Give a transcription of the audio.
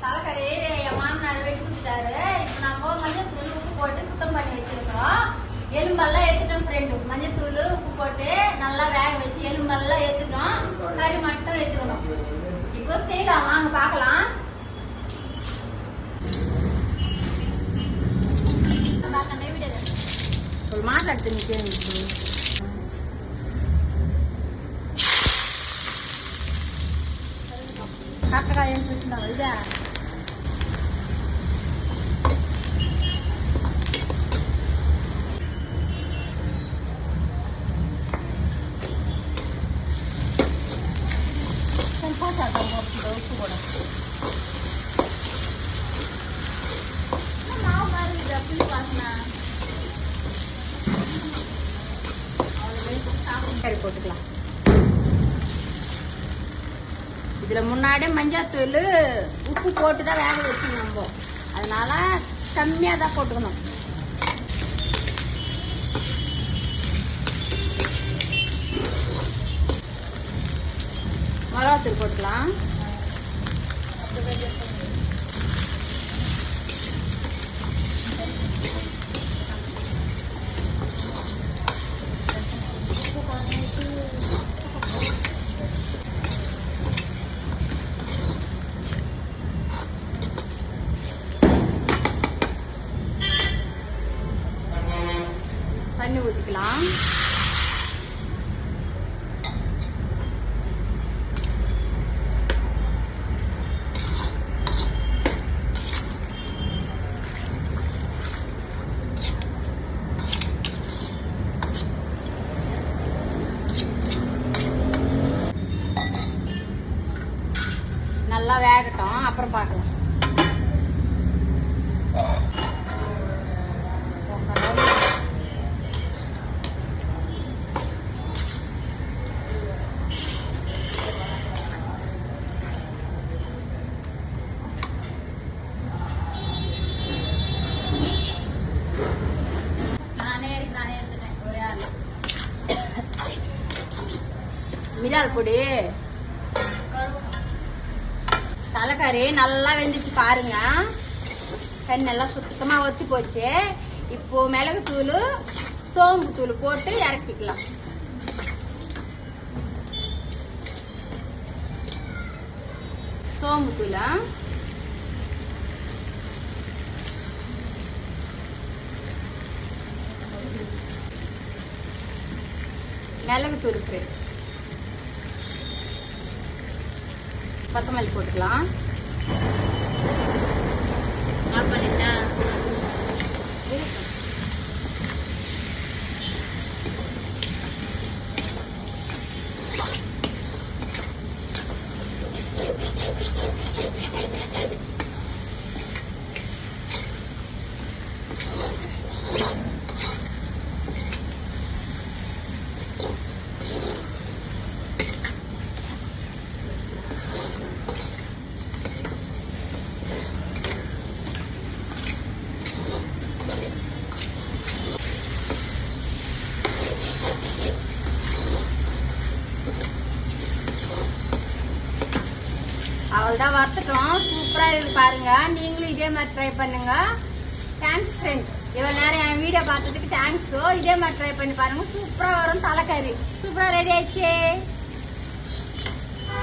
தலைக்கறி என் மாமனார் வெட்டி கொடுத்துட்டாரு. இப்ப நம்ம மஞ்சத்தூள் உப்பு போட்டு சுத்தம் பண்ணி வச்சிருக்கோம். எலும்பெல்லாம் ஏத்துட்டோம் ஃப்ரெண்டு. மஞ்சத்தூள் உப்பு போட்டு நல்லா வேக வச்சு எலும்பெல்லாம் ஏத்துட்டோம். கறி மட்டும் ஏத்துக்கணும். இப்போ செய்யலாம், வாங்க பாக்கலாம். ஒரு மாட்டாட்டு நிக்க கரெக்டாக எழுந்துருந்தாங்க இதா உப்பு போட மாவு மாதிரி புளி வாசனை கறி போட்டுக்கலாம். இதுல முன்னாடியே மஞ்சத்தூள் உப்பு போட்டுதான் வேக வச்சுக்கணும் நம்ம. அதனால கம்மியா தான் போட்டுக்கணும். மிளகாத்தூள் போட்டுக்கலாம். தண்ணி ஊற்றிக்கலாம். நல்லா வேகட்டும், அப்புறம் பார்க்கலாம். மிளகாய் பொடி, தலைக்கறி நல்லா வெந்துச்சு பாருங்க. கண்ணு எல்லாம் சுத்தமா ஒத்தி போச்சு. இப்போ மிளகு தூள் சோம்பு தூள் போட்டு இறக்கிக்கலாம். சோம்பு தூள், மிளகு தூள், கொத்தமல்லி போட்டுக்கலாம். அவ்வளவுதான், வறுத்துட்டோம். சூப்பரா இருக்கு பாருங்க. நீங்களும் இதே மாதிரி ட்ரை பண்ணுங்க. Thanks friend. இவ்வளவு நேரம் என் வீடியோ பார்த்ததுக்கு தேங்க்ஸ். இதே மாதிரி ட்ரை பண்ணி பாருங்க. சூப்பரா வரும் தலைக்கறி. சூப்பரா ரெடி ஆயிடுச்சு.